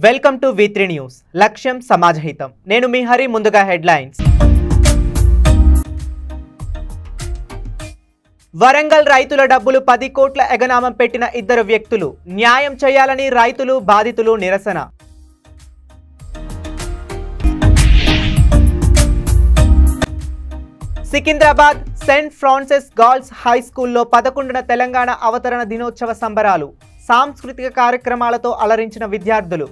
Welcome to V3 news. లక్ష్యం సమాజహితం. నేను మీ హరి. ముందుగా హెడ్లైన్స్. వరంగల్ రైతుల డబ్బులు 10 కోట్ల ఎగనామం పెట్టిన ఇద్దరు వ్యక్తులు. న్యాయం చేయాలని రైతులు బాధితులు నిరసన. Secunderabad Saint Francis Girls High స్కూల్లో 11న తెలంగాణ అవతరణ దినోత్సవ సంబరాలు. సాంస్కృతిక కార్యక్రమాలతో అలరించిన విద్యార్థులు.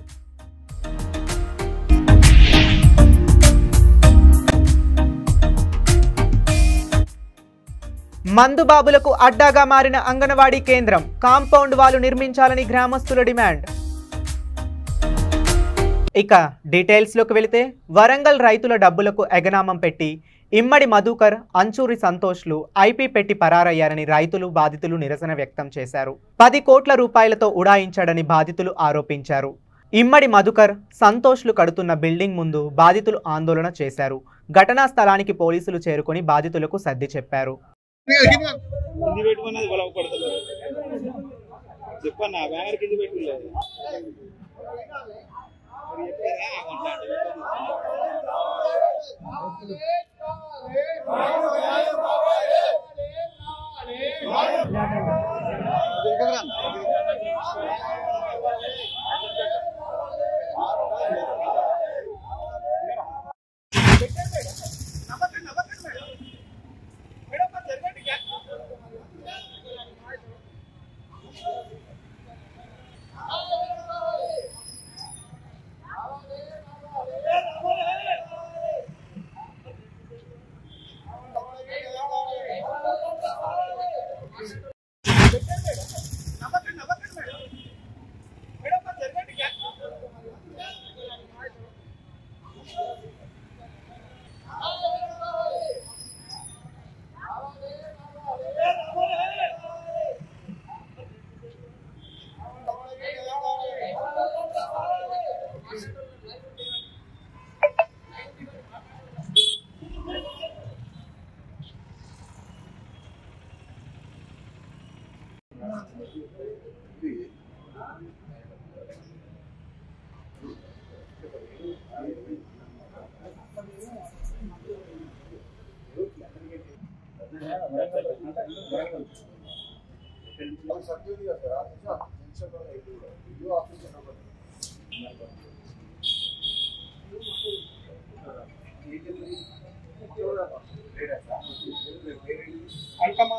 మందుబాబులకు అడ్డాగా మారిన అంగన్వాడీ కేంద్రం. కాంపౌండ్ వాల్ నిర్మించాలని గ్రామస్తుల డిమాండ్. ఇక డీటెయిల్స్లోకి వెళితే, వరంగల్ రైతుల డబ్బులకు ఎగనామం పెట్టి ఇమ్మడి మధుకర్, అంచూరి సంతోష్లు ఐపీ పెట్టి పరారయ్యారని రైతులు బాధితులు నిరసన వ్యక్తం చేశారు. 10 కోట్ల రూపాయలతో ఉడాయించాడని బాధితులు ఆరోపించారు. ఇమ్మడి మధుకర్, సంతోష్లు కడుతున్న బిల్డింగ్ ముందు బాధితులు ఆందోళన చేశారు. ఘటనా స్థలానికి పోలీసులు చేరుకొని బాధితులకు సర్ది చెప్పారు.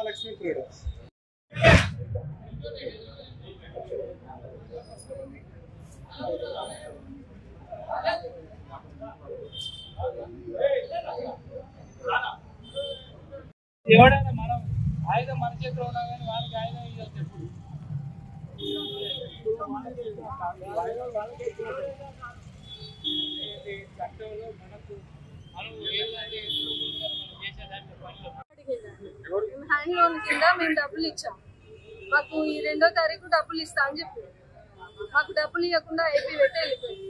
లక్ష్మీ ట్రేడర్స్ ఎవడైనా మనం ఆయుధం మన చేతిలో ఉన్నా కానీ వాళ్ళకి ఆయుధం ఇవ్వచ్చు. ఎప్పుడు చట్టంలో మనకు హ్యాండ్ లోన్ కింద మేము డబ్బులు ఇచ్చాం. మాకు ఈ 2వ తారీఖు డబ్బులు ఇస్తా అని చెప్పి మాకు డబ్బులు ఇవ్వకుండా ఐపీ పెట్టి వెళ్ళిపోయింది.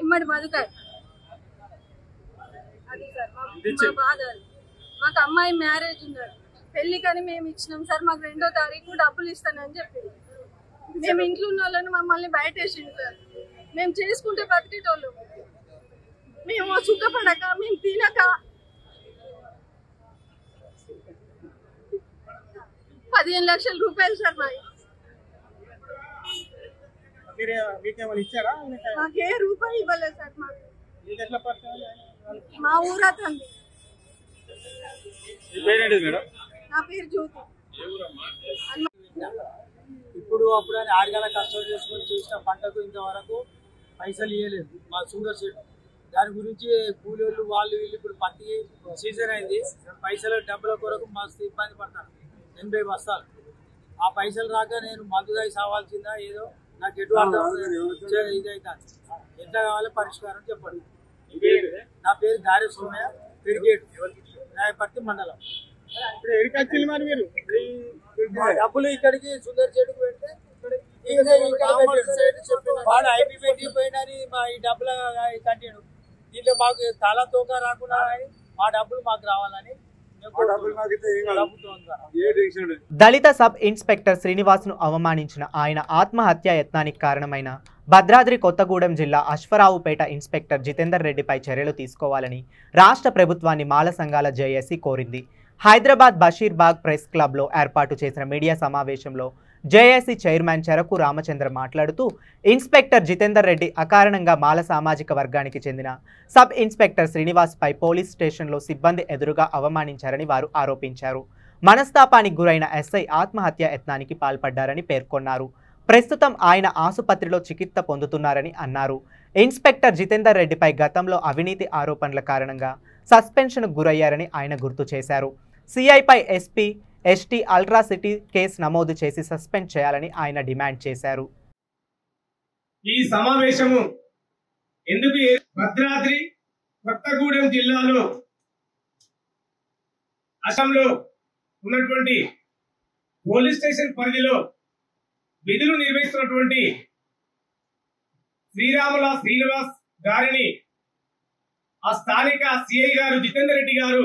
ఇమ్మడి మధుకర్. అది సార్ మా బాధ. మాకు అమ్మాయి మ్యారేజ్ ఉన్నారు, పెళ్లికని మేము ఇచ్చినాం సార్. మాకు 2వ తారీఖు డబ్బులు ఇస్తానని చెప్పి మేము ఇంట్లో ఉన్న వాళ్ళని మమ్మల్ని బయట వేసింది సార్. మేము చేసుకుంటే బతికేటోళ్ళు, మేము సుఖపడక మేము తినక 15 లక్షల రూపాయలు సార్ మాకు. మాకే రూపాయి ఇవ్వలేదు సార్. మాకు మా ఊరతంది. నా పేరు జ్యోతి. ఇప్పుడు అప్పుడు అని 6 గంటల కష్టం చేసుకొని చేసిన పంటకు ఇంతవరకు పైసలు ఇవ్వలేదు మా షుగర్ షెడ్. దాని గురించి కూలీలు వాళ్ళు వీళ్ళు ఇప్పుడు పత్తి సీజన్ అయింది, పైసలు డబ్బుల కొరకు మస్తు ఇబ్బంది పడతాను. 80 బస్తాలు ఆ పైసలు రాక నేను మందు దాయి సావాల్సిందా ఏదో నాకు ఎటువంటి ఇదైతాను. ఎంత కావాలో పరిష్కారం చెప్పండి. నా పేరు గారె సోమయ్య, పెరిగేటు, రాయపర్తి మండలం. మరి మీరు డబ్బులు ఇక్కడికి షుగర్ చెట్టుకు పెడితే వాడు ఐపీ పెట్టిపోయినని మా ఈ డబ్బులు కట్టాడు. దీంట్లో మాకు తల తోక రాకుండా మా డబ్బులు మాకు రావాలని దళిత సబ్ ఇన్స్పెక్టర్ శ్రీనివాస్ను అవమానించిన ఆయన ఆత్మహత్య యత్నానికి కారణమైన భద్రాద్రి కొత్తగూడెం జిల్లా అశ్వరావుపేట ఇన్స్పెక్టర్ జితేందర్ రెడ్డిపై చర్యలు తీసుకోవాలని రాష్ట్ర ప్రభుత్వాన్ని మాల సంఘాల జేఏసీ కోరింది. హైదరాబాద్ బషీర్బాగ్ ప్రెస్ క్లబ్లో ఏర్పాటు చేసిన మీడియా సమావేశంలో జేఏసీ చైర్మన్ చెరకు రామచంద్ర మాట్లాడుతూ ఇన్స్పెక్టర్ జితేందర్ రెడ్డి అకారణంగా మాల సామాజిక వర్గానికి చెందిన సబ్ ఇన్స్పెక్టర్ శ్రీనివాస్పై పోలీస్ స్టేషన్లో సిబ్బంది ఎదురుగా అవమానించారని వారు ఆరోపించారు. మనస్తాపానికి గురైన ఎస్ఐ ఆత్మహత్య యత్నానికి పాల్పడ్డారని పేర్కొన్నారు. ప్రస్తుతం ఆయన ఆసుపత్రిలో చికిత్స పొందుతున్నారని అన్నారు. ఇన్స్పెక్టర్ జితేందర్ రెడ్డిపై గతంలో అవినీతి ఆరోపణల కారణంగా సస్పెన్షన్కు గురయ్యారని ఆయన గుర్తు చేశారు. సిఐపై ఎస్పీ ఎస్టీ అల్ట్రాసిటీ కేసు నమోదు చేసి సస్పెండ్ చేయాలని ఆయన డిమాండ్ చేశారు. ఈ సమావేశము ఎందుకు భద్రాద్రి కొత్తగూడెం జిల్లాలో అసెంబ్లీలో ఉన్నటువంటి పోలీస్ స్టేషన్ పరిధిలో విధులు నిర్వహిస్తున్నటువంటి శ్రీరాముల శ్రీనివాస్ గారిని ఆ స్థానిక సిఐ గారు జితేందర్ రెడ్డి గారు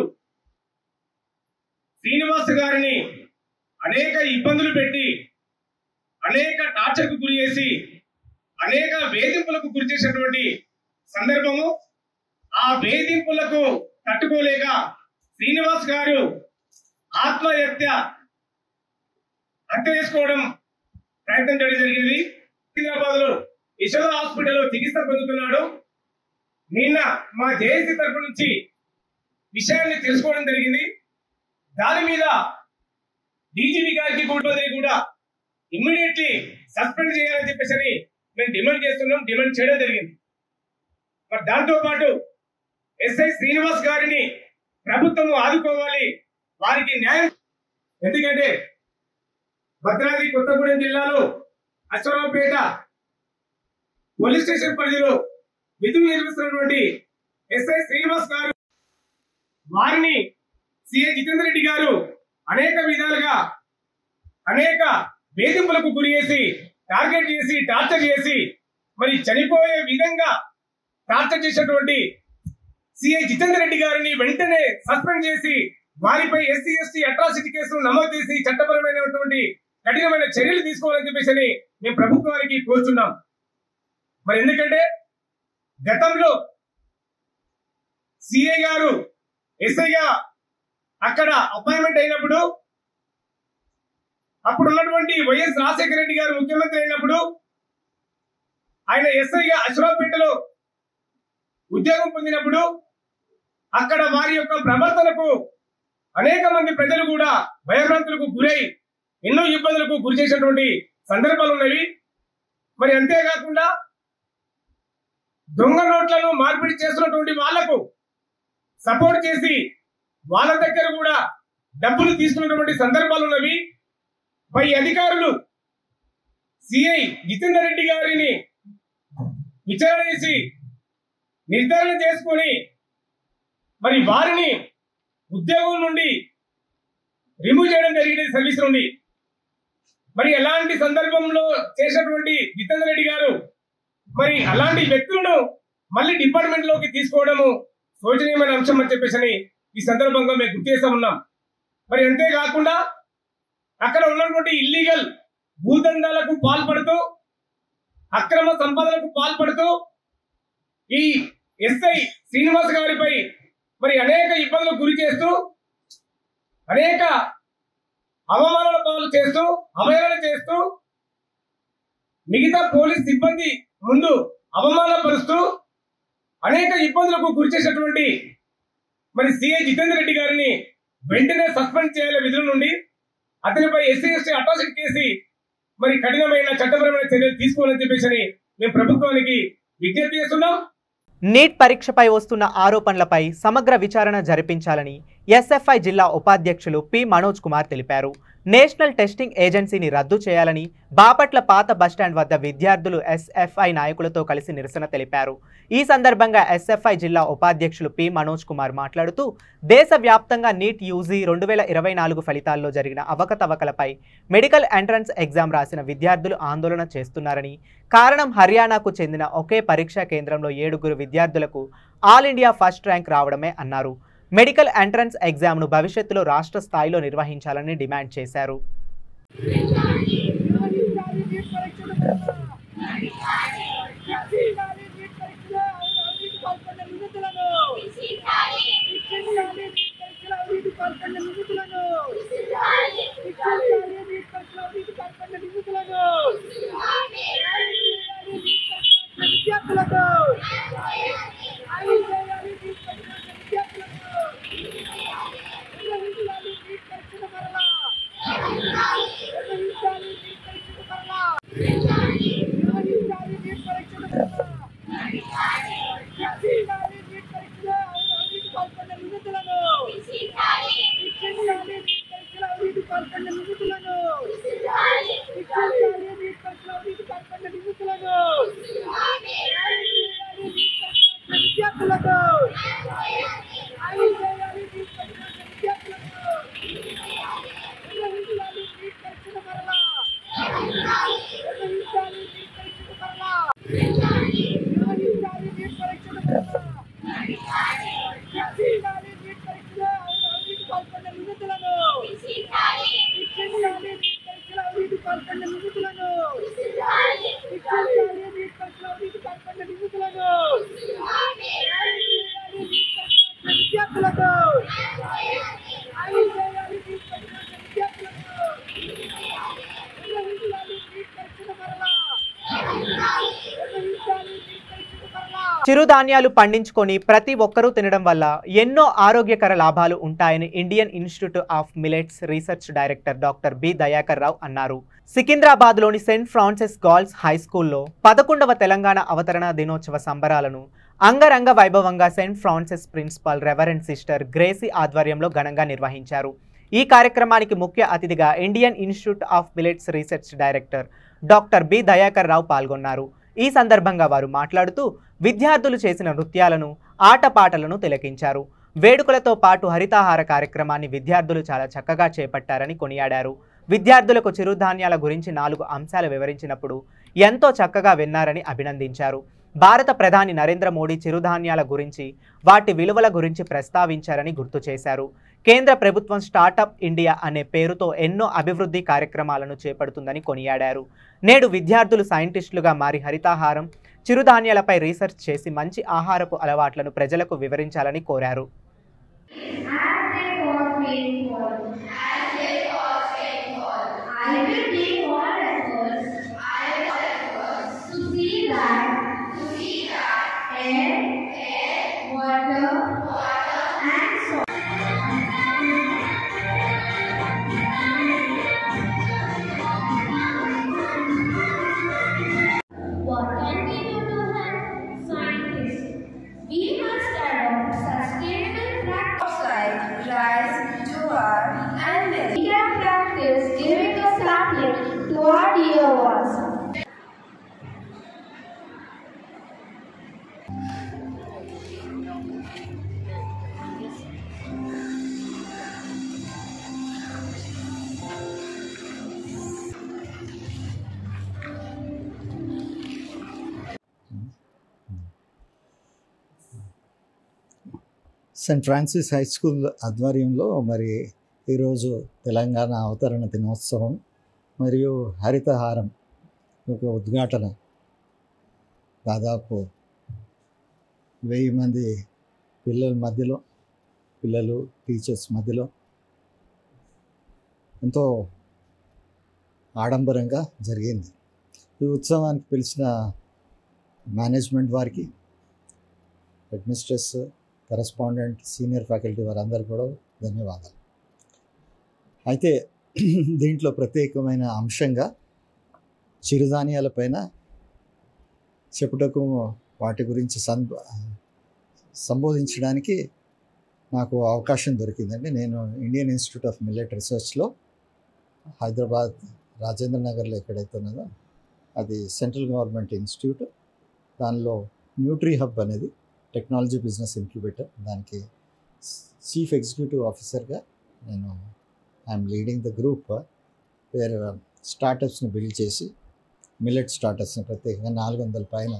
శ్రీనివాస్ గారిని అనేక ఇబ్బందులు పెట్టి అనేక టార్చర్కు గురి చేసి అనేక వేధింపులకు గురి చేసినటువంటి సందర్భము. ఆ వేధింపులకు తట్టుకోలేక శ్రీనివాస్ గారు ఆత్మహత్య చేసుకోవడం ప్రయత్నం చేయడం జరిగింది. హైదరాబాద్ లో యశోద హాస్పిటల్లో చికిత్స పొందుతున్నాడు. నిన్న మా జేఏసీ తరఫు నుంచి విషయాన్ని తెలుసుకోవడం జరిగింది. దాని మీద డీజీపీ గారికి కూడా ఇమ్మీడియట్లీ సస్పెండ్ చేయాలని చెప్పేసి మేము డిమాండ్ చేస్తున్నాం, డిమాండ్ చేయడం జరిగింది. మరి దాంతో పాటు ఎస్ఐ శ్రీనివాస్ గారిని ప్రభుత్వం ఆదుకోవాలి, వారికి న్యాయం. ఎందుకంటే భద్రాద్రి కొత్తగూడెం జిల్లాలో అశ్వరావుపేట పోలీస్ స్టేషన్ పరిధిలో విధులు నిర్వహిస్తున్నటువంటి ఎస్ఐ శ్రీనివాస్ గారు వారిని సిఐ జితేందర్ రెడ్డి గారు అనేక విధాలుగా అనేక వేధింపులకు గురి చేసి టార్గెట్ చేసి టార్చర్ చేసి మరి చనిపోయే విధంగా టార్చర్ చేసినటువంటి సిఐ జితేందర్ రెడ్డి గారిని వెంటనే సస్పెండ్ చేసి వారిపై ఎస్సీ ఎస్టీ అట్రాసిటీ కేసులు నమోదు చేసి చట్టపరమైనటువంటి కఠినమైన చర్యలు తీసుకోవాలని చెప్పేసి మేము ప్రభుత్వానికి కోరుతున్నాం. మరి ఎందుకంటే గతంలో సిఐ గారు ఎస్ఐగా అక్కడ అపాయింట్మెంట్ అయినప్పుడు అప్పుడు ఉన్నటువంటి వైఎస్ రాజశేఖర రెడ్డి గారు ముఖ్యమంత్రి అయినప్పుడు ఆయన ఎస్ఐగా అశ్వరావుపేటలో ఉద్యోగం పొందినప్పుడు అక్కడ వారి యొక్క ప్రవర్తనకు అనేక మంది ప్రజలు కూడా భయభ్రాంతులకు గురై ఎన్నో ఇబ్బందులకు గురి చేసినటువంటి సందర్భాలు ఉన్నవి. మరి అంతేకాకుండా దొంగ నోట్లను మార్పిడి చేస్తున్నటువంటి వాళ్లకు సపోర్ట్ చేసి వాళ్ళ దగ్గర కూడా డబ్బులు తీసుకున్నటువంటి సందర్భాలు ఉన్నవి. పై అధికారులు సిఐ జితేందర్ రెడ్డి గారిని విచారణ చేసి నిర్ధారణ చేసుకొని మరి వారిని ఉద్యోగం నుండి రిమూవ్ చేయడం జరిగింది, సర్వీస్ నుండి. మరి ఎలాంటి సందర్భంలో చేసినటువంటి జితేందర్ రెడ్డి గారు మరి అలాంటి వ్యక్తులను మళ్ళీ డిపార్ట్మెంట్ లోకి తీసుకోవడము శోచనీయమైన అంశం అని చెప్పేసి ఈ సందర్భంగా మేము గుర్తు చేస్తా ఉన్నాం. మరి అంతేకాకుండా అక్కడ ఉన్నటువంటి ఇల్లీగల్ భూదందాలకు పాల్పడుతూ అక్రమ సంపాదనకు పాల్పడుతూ ఈ ఎస్ఐ శ్రీనివాస్ గారిపై మరి అనేక ఇబ్బందులకు గురి చేస్తూ అనేక అవమానాల పాలు చేస్తూ అవహేళన చేస్తూ మిగతా పోలీస్ సిబ్బంది ముందు అవమానపరుస్తూ అనేక ఇబ్బందులకు గురి చేసినటువంటి మరి సిఐ జితేందర్ రెడ్డి గారిని వెంటనే సస్పెండ్ చేయాలి విధుల నుండి. అతనిపై ఎస్సీ ఎస్టీ అట్రాసిటీ కేసి మరి కఠినమైన చట్టపరమైన చర్యలు తీసుకోవాలని చెప్పేసి మేము ప్రభుత్వానికి విజ్ఞప్తి చేస్తున్నాం. నీట్ పరీక్షపై వస్తున్న ఆరోపణలపై సమగ్ర విచారణ జరిపించాలని ఎస్ఎఫ్ఐ జిల్లా ఉపాధ్యక్షులు పి మనోజ్ కుమార్ తెలిపారు. నేషనల్ టెస్టింగ్ ఏజెన్సీని రద్దు చేయాలని బాపట్ల పాత బస్టాండ్ వద్ద విద్యార్థులు ఎస్ఎఫ్ఐ నాయకులతో కలిసి నిరసన తెలిపారు. ఈ సందర్భంగా ఎస్ఎఫ్ఐ జిల్లా ఉపాధ్యక్షులు పి మనోజ్ కుమార్ మాట్లాడుతూ దేశవ్యాప్తంగా నీట్ యూజీ 2024 ఫలితాల్లో జరిగిన అవకతవకలపై మెడికల్ ఎంట్రన్స్ ఎగ్జామ్ రాసిన విద్యార్థులు ఆందోళన చేస్తున్నారని, కారణం హర్యానాకు చెందిన ఒకే పరీక్షా కేంద్రంలో 7 విద్యార్థులకు ఆల్ ఇండియా ఫస్ట్ ర్యాంక్ రావడమే అన్నారు. మెడికల్ ఎంట్రన్స్ ఎగ్జామ్ను భవిష్యత్తులో రాష్ట్ర స్థాయిలో నిర్వహించాలని డిమాండ్ చేశారు. విద్యార్థులకు న్యాయం చేయాలి. నీట్ పరీక్ష విద్యార్థులకు నిర్వహించాలి. నీట్ పరీక్షను మరలా నిర్వహించాలి. నీట్ పరీక్షను మరలా నిర్వహించాలి. నీట్ పరీక్షను మరలా రక్షించాలి. నీట్ పరీక్షలో అవినీతి పాల్పడిన నిందితులను రక్షించాలి. నీట్ పరీక్షలో అవినీతి పాల్పడిన నిందితులను రక్షించాలి. నీట్ పరీక్షలో అవినీతి పాల్పడిన నిందితులను విద్యార్థులకు న్యాయం చేయాలి. నీట్ పరీక్ష విద్యార్థులకు నిర్వహించాలి. నీట్ పరీక్షను మరలా నిర్వహించాలి. నీట్ పరీక్షను మరలా నిర్వహించాలి. నీట్ పరీక్షను మరలా రక్షించాలి. నీట్ పరీక్షలో అవినీతి పాల్పడిన నిందితులను రక్షించాలి. నీట్ పరీక్షలో అవినీతి పాల్పడిన నిందితులను రక్షించాలి. నీట్ పరీక్షలో అవినీతి పాల్పడిన నిందితులను విద్యార్థులకు న్యాయం చేయాలి. నీట్ పరీక్ష విద్యార్థులకు నిర్వహించాలి. నీట్ పరీక్షను మరలా నిర్వహించాలి. నీట్ పరీక్షను మరలా చిరుధాన్యాలు పండించుకొని ప్రతి ఒక్కరూ తినడం వల్ల ఎన్నో ఆరోగ్యకర లాభాలు ఉంటాయని Indian Institute of Millets Research director doctor B Dayakar Rao అన్నారు. సికింద్రాబాద్లోని సెయింట్ ఫ్రాన్సిస్ గర్ల్స్ హై స్కూల్లో 11వ తెలంగాణ అవతరణ దినోత్సవ సంబరాలను అంగరంగ వైభవంగా Saint Francis principal reverend sister Gracie ఆధ్వర్యంలో ఘనంగా నిర్వహించారు. ఈ కార్యక్రమానికి ముఖ్య అతిథిగా Indian Institute of Millets Research director doctor B Dayakar Rao పాల్గొన్నారు. ఈ సందర్భంగా వారు మాట్లాడుతూ విద్యార్థులు చేసిన నృత్యాలను, ఆటపాటలను తిలకించారు. వేడుకలతో పాటు హరితాహార కార్యక్రమాన్ని విద్యార్థులు చాలా చక్కగా చేపట్టారని కొనియాడారు. విద్యార్థులకు చిరుధాన్యాల గురించి 4 అంశాలు వివరించినప్పుడు ఎంతో చక్కగా విన్నారని అభినందించారు. భారత ప్రధాని నరేంద్ర మోడీ చిరుధాన్యాల గురించి, వాటి విలువల గురించి ప్రస్తావించారని గుర్తు చేశారు. కేంద్ర ప్రభుత్వం స్టార్టప్ ఇండియా అనే పేరుతో ఎన్నో అభివృద్ధి కార్యక్రమాలను చేపడుతుందని కొనియాడారు. నేడు విద్యార్థులు సైంటిస్టులుగా మారి హరితాహారం, చిరుధాన్యాలపై రీసెర్చ్ చేసి మంచి ఆహారపు అలవాట్లను ప్రజలకు వివరించాలని కోరారు. What can we do to help scientists? We must adopt sustainable practices like rice, jowar, and millet. We can practice giving a sapling to our dear ones. Saint Francis high school ఆధ్వర్యంలో మరి ఈరోజు తెలంగాణ అవతరణ దినోత్సవం మరియు హరితహారం ఒక ఉద్ఘాటన దాదాపు 1000 మంది పిల్లలు టీచర్స్ మధ్యలో ఎంతో ఆడంబరంగా జరిగింది. ఈ ఉత్సవానికి పిలిచిన మేనేజ్మెంట్ వారికి, అడ్మినిస్ట్రేటర్స్, కరెస్పాండెంట్, సీనియర్ ఫ్యాకల్టీ వారందరూ కూడా ధన్యవాదాలు. అయితే దీంట్లో ప్రత్యేకమైన అంశంగా చిరుధాన్యాలపైన చెప్పుటకు, వాటి గురించి సంబోధించడానికి నాకు అవకాశం దొరికిందండి. నేను ఇండియన్ ఇన్స్టిట్యూట్ ఆఫ్ మిల్లెట్ రీసెర్చ్లో హైదరాబాద్ రాజేంద్ర నగర్లో ఎక్కడైతే ఉన్నదో అది సెంట్రల్ గవర్నమెంట్ ఇన్స్టిట్యూట్. దానిలో న్యూట్రీ హబ్ అనేది టెక్నాలజీ బిజినెస్ ఇంక్యుబేటర్, దానికి చీఫ్ ఎగ్జిక్యూటివ్ ఆఫీసర్గా నేను ఐఎమ్ లీడింగ్ ద గ్రూప్ వేరే స్టార్టప్స్ని బిల్డ్ చేసి, మిల్లెట్ స్టార్టప్స్ని ప్రత్యేకంగా 400 పైన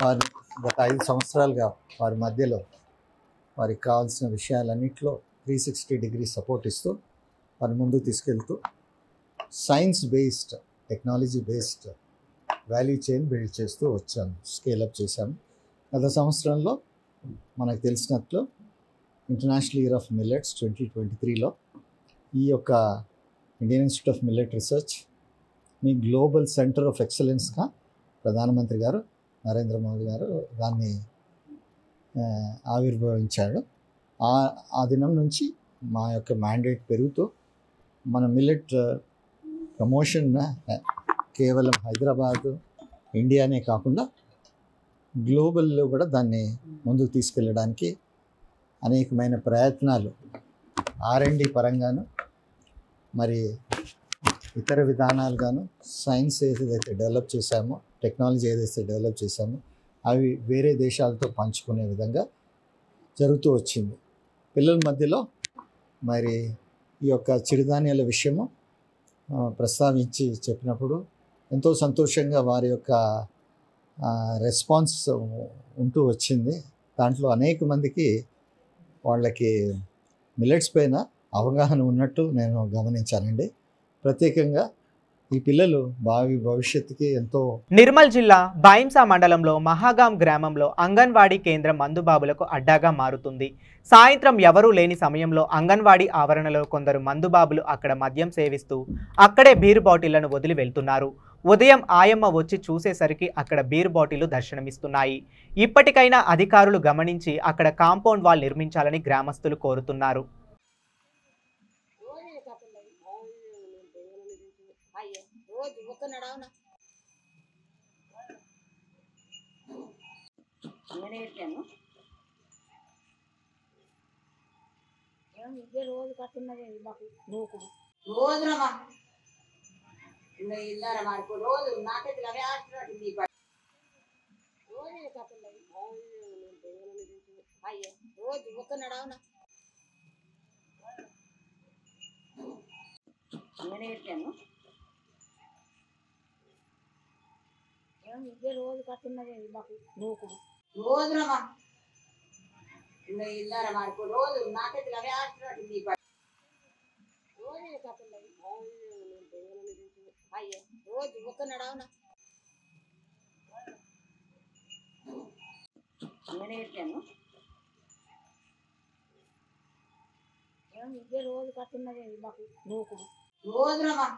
వారి గత 5 సంవత్సరాలుగా వారి మధ్యలో వారికి కావాల్సిన విషయాలన్నింటిలో 360 డిగ్రీ సపోర్ట్ ఇస్తూ వారి ముందుకు తీసుకెళ్తూ science based, technology based value chain build చేస్తూ వచ్చాను, స్కేలప్ చేశాము. గత సంవత్సరంలో మనకు తెలిసినట్లు ఇంటర్నేషనల్ ఇయర్ ఆఫ్ మిల్లెట్స్ 2023లో ఈ యొక్క ఇండియన్ ఇన్స్టిట్యూట్ ఆఫ్ మిల్లెట్ రీసెర్చ్ని గ్లోబల్ సెంటర్ ఆఫ్ ఎక్సలెన్స్గా ప్రధానమంత్రి గారు నరేంద్ర మోదీ గారు దాన్ని ఆవిర్భవించాడు. ఆ దినం నుంచి మా యొక్క మ్యాండేట్ పెరుగుతూ మన మిల్లెట్ ప్రమోషన్ కేవలం హైదరాబాద్ ఇండియానే కాకుండా గ్లోబల్లో కూడా దాన్ని ముందుకు తీసుకెళ్ళడానికి అనేకమైన ప్రయత్నాలు R&D పరంగాను మరి ఇతర విధానాలుగాను సైన్స్ ఏదైతే డెవలప్ చేశామో టెక్నాలజీ ఏదైతే డెవలప్ చేశామో అవి వేరే దేశాలతో పంచుకునే విధంగా జరుగుతూ వచ్చింది. పిల్లల మధ్యలో మరి ఈ యొక్క చిరుధాన్యాల విషయము ప్రస్తావించి చెప్పినప్పుడు ఎంతో సంతోషంగా వారి యొక్క రెస్పాన్స్ ఉంటూ వచ్చింది. దాంట్లో అనేక మందికి వాళ్ళకి మిల్లెట్స్ పైన అవగాహన ఉన్నట్టు నేను గమనించానండి. ప్రత్యేకంగా ఈ పిల్లలు భవిష్యత్తుకి ఎంతో. నిర్మల్ జిల్లా బైంసా మండలంలో మహాగాం గ్రామంలో అంగన్వాడీ కేంద్రం మందుబాబులకు అడ్డాగా మారుతుంది. సాయంత్రం ఎవరూ లేని సమయంలో అంగన్వాడీ ఆవరణలో కొందరు మందుబాబులు అక్కడ మద్యం సేవిస్తూ అక్కడే బీర్ బాటిళ్లను వదిలి వెళ్తున్నారు. ఉదయం ఆయమ్మ వచ్చి చూసేసరికి అక్కడ బీర్ బాటిళ్లు దర్శనమిస్తున్నాయి. ఇప్పటికైనా అధికారులు గమనించి అక్కడ కాంపౌండ్ వాల్ నిర్మించాలని గ్రామస్తులు కోరుతున్నారు. రోజు కట్టున్నది మాకు నూకుడు రోజునమ్మా ఇల్లారా మాకు రోజు నాకైతే అవే ఆడుతున్నట్టు రోజు కట్టున్నది అయ్యే రోజు ఒక్క నడవనా నేనేసాను ఇదే రోజు కట్టున్నది మాకు నూకుడు రోజునమ్మా ఇల్లారా మాకు రోజు నాకైతే అవే ఆడుతున్నట్టు రోజు కట్టున్నది అయ్యే రోజు ఒక్క నడవనా నేనేసాను ఇదే రోజు కట్టున్నది మాకు నూకుడు రోజునమ్మా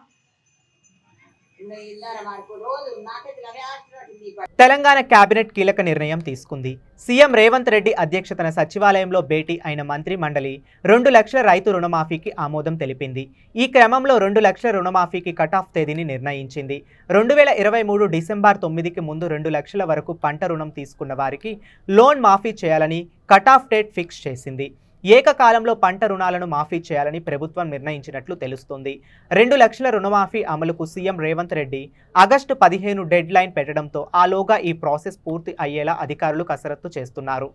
ఇల్లారా మాకు రోజు నాకైతే అవే ఆడుతున్నట్టు. తెలంగాణ కేబినెట్ కీలక నిర్ణయం తీసుకుంది. సీఎం రేవంత్ రెడ్డి అధ్యక్షతన సచివాలయంలో భేటీ అయిన మంత్రి మండలి 2 లక్షల రైతు రుణమాఫీకి ఆమోదం తెలిపింది. ఈ క్రమంలో 2 లక్షల రుణమాఫీకి కటాఫ్ తేదీని నిర్ణయించింది. 2023 డిసెంబర్ 9కి ముందు 2 లక్షల వరకు పంట రుణం తీసుకున్న వారికి లోన్ మాఫీ చేయాలని కటాఫ్ డేట్ ఫిక్స్ చేసింది. ఏకకాలంలో పంట రుణాలను మాఫీ చేయాలని ప్రభుత్వం నిర్ణయించినట్లు తెలుస్తోంది. 2 లక్షల రుణమాఫీ అమలుకు CM Revanth Reddy August 15 dead line పెట్టడంతో ఆలోగా ఈ ప్రాసెస్ పూర్తి అయ్యేలా అధికారులు కసరత్తు చేస్తున్నారు.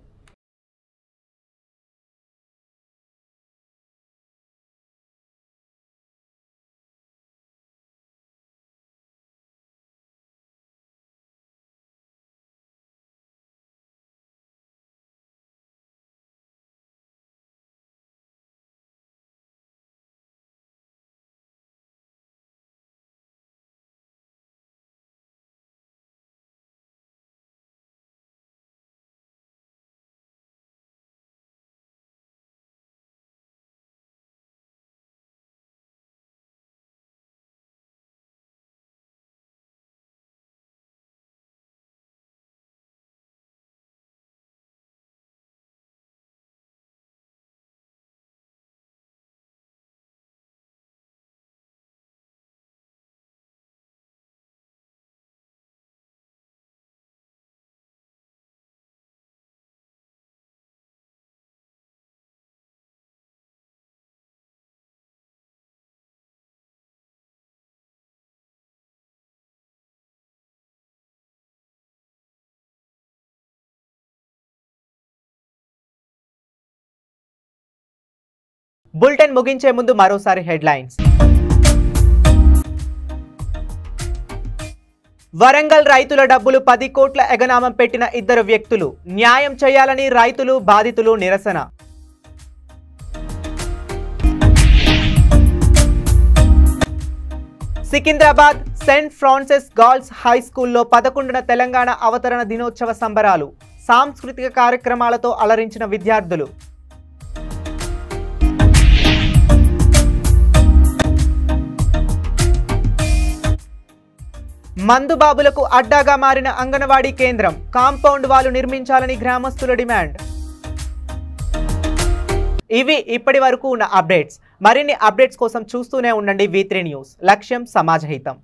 బులెటిన్ ముగించే ముందు మరోసారి హెడ్లైన్స్. వరంగల్ రైతుల డబ్బులు 10 కోట్ల ఎగనామం పెట్టిన 2 వ్యక్తులు, న్యాయం చేయాలని రైతులు బాధితులు నిరసన. Secunderabad Saint Francis Girls High స్కూల్లో 11న తెలంగాణ అవతరణ దినోత్సవ సంబరాలు, సాంస్కృతిక కార్యక్రమాలతో అలరించిన విద్యార్థులు. మందుబాబులకు అడ్డాగా మారిన అంగన్వాడీ కేంద్రం, కాంపౌండ్ వాలు నిర్మించాలని గ్రామస్తుల డిమాండ్. ఇవి ఇప్పటి వరకు ఉన్న అప్డేట్స్. మరిన్ని అప్డేట్స్ కోసం చూస్తూనే ఉండండి V3 న్యూస్. లక్ష్యం సమాజహితం.